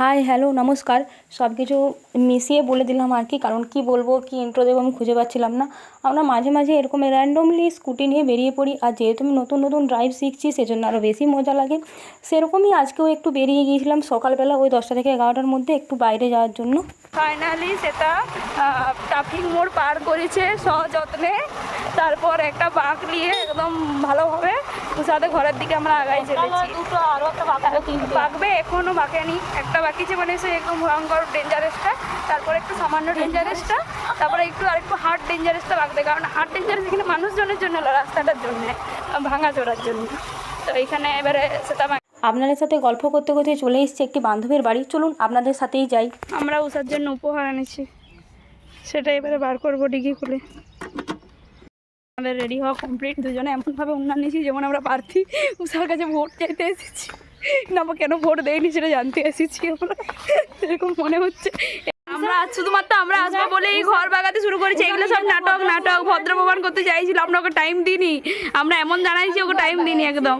Hi hello নমস্কার সব কিছু মিশিয়ে বলে দিলাম আর কি, কারণ কি বলবো কি ইন্ট্রো দেবো আমি খুঁজে পাচ্ছিলাম না। আমরা মাঝে মাঝে এরকম র্যান্ডমলি স্কুটি নিয়ে বেরিয়ে পড়ি, আর যেহেতু আমি নতুন নতুন ড্রাইভ শিখছি সেজন্য আরও বেশি মজা লাগে। সেরকমই আজকেও একটু বেরিয়ে গিয়েছিলাম সকালবেলা ওই 10টা থেকে 11টার মধ্যে একটু বাইরে যাওয়ার জন্য। ফাইনালি সেটা ট্রাফিক মোড় পার করেছে সযত্নে, তারপর একটা বাঁক নিয়ে একদম ভালোভাবে সাথে ঘরের দিকে আমরা আগাই চলেছি। বাঁকবে এখনও বাঁকেনি, একটা বাকিছে, মানে সে একদম ভয়ঙ্কর ডেঞ্জারাসটা, তারপরে একটু সামান্য ডেঞ্জারাসটা, তারপরে আরেকটু হার্ড ডেঞ্জারাসটা বাঁকবে, কারণ হার্ড ডেঞ্জারাস এখানে মানুষজনের জন্য রাস্তাটার জন্য ভাঙা চড়ার জন্য। তো এইখানে এবারে সেটা আপনাদের সাথে গল্প করতে করতে চলে এসেছি একটি বান্ধবীর বাড়ি, চলুন আপনাদের সাথেই যাই। আমরা উষার জন্য উপহার এনেছি, সেটা এবারে বার করবো ডিগি খুলে। আমাদের রেডি হওয়া কমপ্লিট, দুজনে এমনভাবে উন্নয়ন নিয়েছি যেমন আমরা প্রার্থী উষার কাছে ভোট চাইতে এসেছি, না আমরা কেন ভোট দেয়নি সেটা জানতে এসেছি আমরা, এরকম মনে হচ্ছে। আমরা শুধুমাত্র আমরা আসবো বলেই ঘর বাগাতে শুরু করেছি, এগুলো সব নাটক ভদ্র প্রমাণ করতে চাইছিল, আমরা ওকে টাইম দিইনি, আমরা এমন জানাইছি ওকে টাইম দিইনি একদম।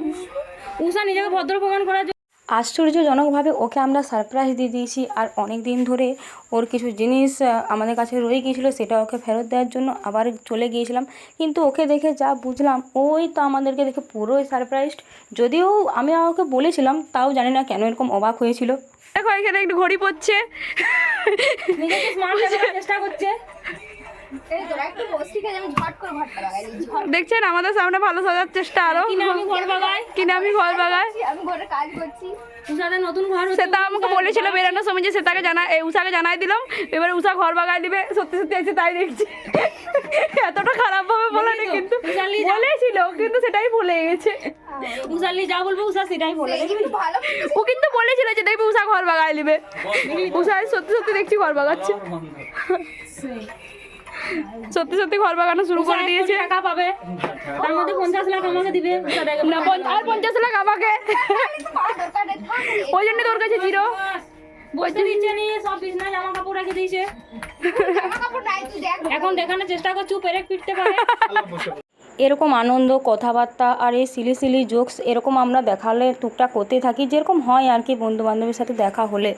উষা নিজেকে ভদ্র প্রমাণ করার আশ্চর্যজনকভাবে ওকে আমরা সারপ্রাইজ দিয়ে দিয়েছি, আর অনেক দিন ধরে ওর কিছু জিনিস আমাদের কাছে রয়ে গিয়েছিলো, সেটা ওকে ফেরত দেওয়ার জন্য আবার চলে গিয়েছিলাম। কিন্তু ওকে দেখে যা বুঝলাম, ওই তো আমাদেরকে দেখে পুরোই সারপ্রাইজড। যদিও আমি ওকে বলেছিলাম, তাও জানি না কেন এরকম অবাক হয়েছিল। দেখো এখানে একটু ঘড়ি পড়ছে, চেষ্টা করছে। দেখছেন আমাদের সামনে ভালো সাজার চেষ্টা, আরো কিনা আমি ঘর বাগাই সেটা আমাকে বলেছিল বেরানোর সময়, যে সেটাকে উষাকে জানাই দিলাম, এবারে উষা ঘর বাগাই দিবে। সত্যি সত্যি এসে তাই দেখছি, এতটা খারাপ ভাবে বলেনি, কিন্তু বলেছিল, কিন্তু সেটাই ভুলে গেছে। উষালি যা বলবো উষা সেটাই বলে, ও কিন্তু বলেছিল যে দেখবি উষা ঘর বাগাই দিবে, উষা সত্যি সত্যি দেখছি ঘর বাগাচ্ছে, সত্যি সত্যি ঘর বাগানো শুরু করে দিয়েছে। টাকা পাবে, তার মধ্যে 50 লাখ আমাকে দিবে, না আর 50 লাখ আমাকে, ওই জন্য তোর কাছে জিরো বসতে দিচ্ছে নি, সব বিছনা জামা কাপড় রেখে দিয়েছে, এখন দেখানোর চেষ্টা করছি পেরেক পিটতে পারে। এরকম আনন্দ কথাবার্তা আর এই সিলি সিলি জোকস এরকম আমরা দেখালে টুকটাক করতে থাকি, যেরকম হয় আর কি বন্ধু বান্ধবের সাথে দেখা হলে।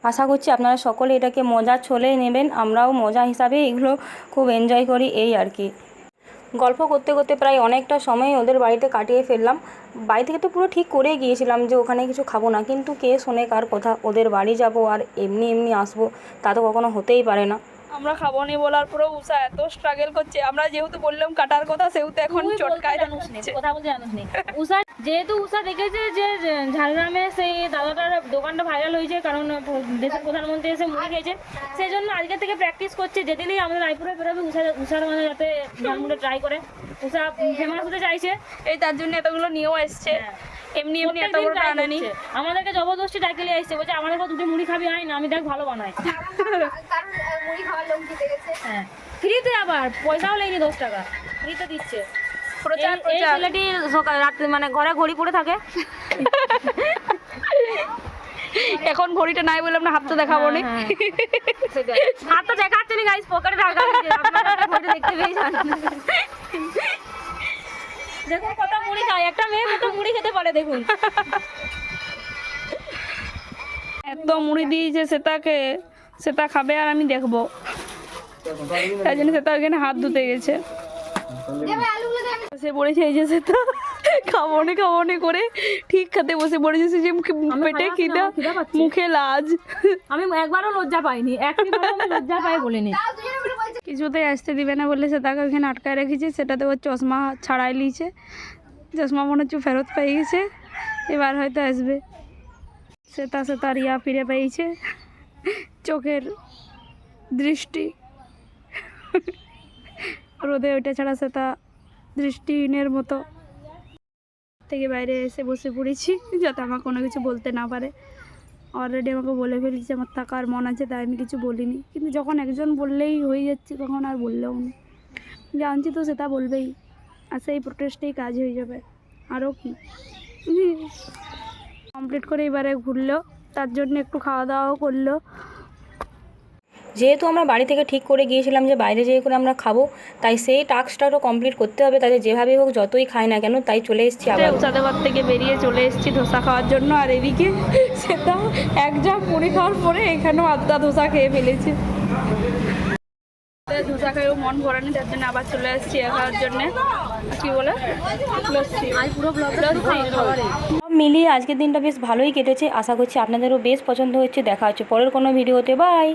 আশা করছি আপনারা সকলে এটাকে মজার ছলেই নেবেন, আমরাও মজা হিসাবে এগুলো খুব এনজয় করি এই আর কি। গল্প করতে করতে প্রায় অনেকটা সময় ওদের বাড়িতে কাটিয়ে ফেললাম। বাড়ি থেকে তো পুরো ঠিক করে গিয়েছিলাম যে ওখানে কিছু খাবো না, কিন্তু কে শোনে কার কথা, ওদের বাড়ি যাব আর এমনি এমনি আসবো, তা তো কখনো হতেই পারে না। আমরা খাবো নি বলার পরেও উষা এত স্ট্রাগল করছে, আমরা যেহেতু বললাম কাটার কথা, সেহেতু এখন চটকায় কথা বলতে জানিস নি। উষা যেহেতু উষা দেখেছে যে ঝাড়গ্রামে সেই দাদাটার দোকানটা ভাইরাল হয়েছে, কারণ দেশের প্রধানমন্ত্রী এসে মুড়ি খেয়েছে, সেই জন্য আজকে থেকে প্র্যাকটিস করছে, যেদিনই আমাদের রায়পুরে বেরোবে উষার মানে যাতে ঝালমুড়ি ট্রাই করে, উষা ফেমাস হতে চাইছে, এই তার জন্য এতগুলো নিয়েও এসছে। এমনি এত বড় আনানি আমাদেরকে জবরদস্তি ডাকে নিয়ে আসছে, বলছে আমাদের দুটো মুড়ি খাবি আয় না, আমি দেখ ভালো বানাই, হ্যাঁ ফ্রিতে, আবার পয়সাও লেগেনি 10 টাকা ফ্রিতে দিচ্ছে। এই ছেলেটি রাত্রে মানে ঘরে ঘড়ি পড়ে থাকে, এখন ঘড়িটা নাই বলে আমরা হাতটা দেখাবো না, হাতটা দেখাচ্ছে না গাইস, পকেটে টাকা আছে, আপনারা ঘড়িটা দেখতে পেয়েছেন। দেখুন কত মুড়ি খায়, একটা মেয়ে কত মুড়ি খেতে পারে দেখুন। এত মুড়ি দিয়েছে সেটাকে, সেটা খাবে আর আমি দেখবো, তাই জন্য সেটা ওখানে হাত ধুতে গেছে। বসে পড়েছে এই যে সেটা খাবো না করে ঠিক খেতে বসে পড়েছে, সে যে পেটে খিদা মুখে লাজ। আমি একবারও লজ্জা পাইনি, লজ্জা পাই বলিনি। কিছুতেই আসতে দিবে না বলে সেটাকে ওখানে আটকায় রেখেছে, সেটাতে ওর চশমা ছাড়াই নিয়েছে, চশমা মনে হচ্ছে ফেরত পেয়ে গেছে, এবার হয়তো আসবে। সেটা রিয়া ফিরে পেয়েছে, চোখের দৃষ্টি রোদে ওইটা ছাড়া সেটা দৃষ্টিহীনের মতো থেকে বাইরে এসে বসে পড়েছি, যাতে আমার কোনো কিছু বলতে না পারে। অলরেডি আমাকে বলে ফেলেছি আমার থাকার মন আছে, তাই আমি কিছু বলিনি, কিন্তু যখন একজন বললেই হয়ে যাচ্ছে তখন আর বললেও না, জানছি তো সেটা বলবেই, আর সেই প্রোটেস্টেই কাজ হয়ে যাবে। আরও কি কমপ্লিট করে এবারে ঘুরলো, তার জন্য একটু খাওয়া দাওয়াও করলো। যেহেতু আমরা বাড়ি থেকে ঠিক করে গিয়েছিলাম যে বাইরে যেয়ে করে আমরা খাবো, তাই সেই টাস্কটাও কমপ্লিট করতে হবে, তাদের যেভাবেই হোক যতই খাই না কেন, তাই চলে এসেছি আবার। উচাদাবাদ থেকে বেরিয়ে চলে এসেছি ধোসা খাওয়ার জন্য, আর এদিকে সেটা এক জাম মুড়ি খাওয়ার পরে এখানেও আধা ধোসা খেয়ে ফেলেছে। ধোসা খেয়েও মন ভরেনি, তার জন্য আবার চলে এসেছি খাওয়ার জন্যে। কি বলে লস্যি, সব মিলিয়ে আজকের দিনটা বেশ ভালোই কেটেছে। আশা করছি আপনাদেরও বেশ পছন্দ হচ্ছে। দেখা হচ্ছে পরের কোনো ভিডিওতে। বাই।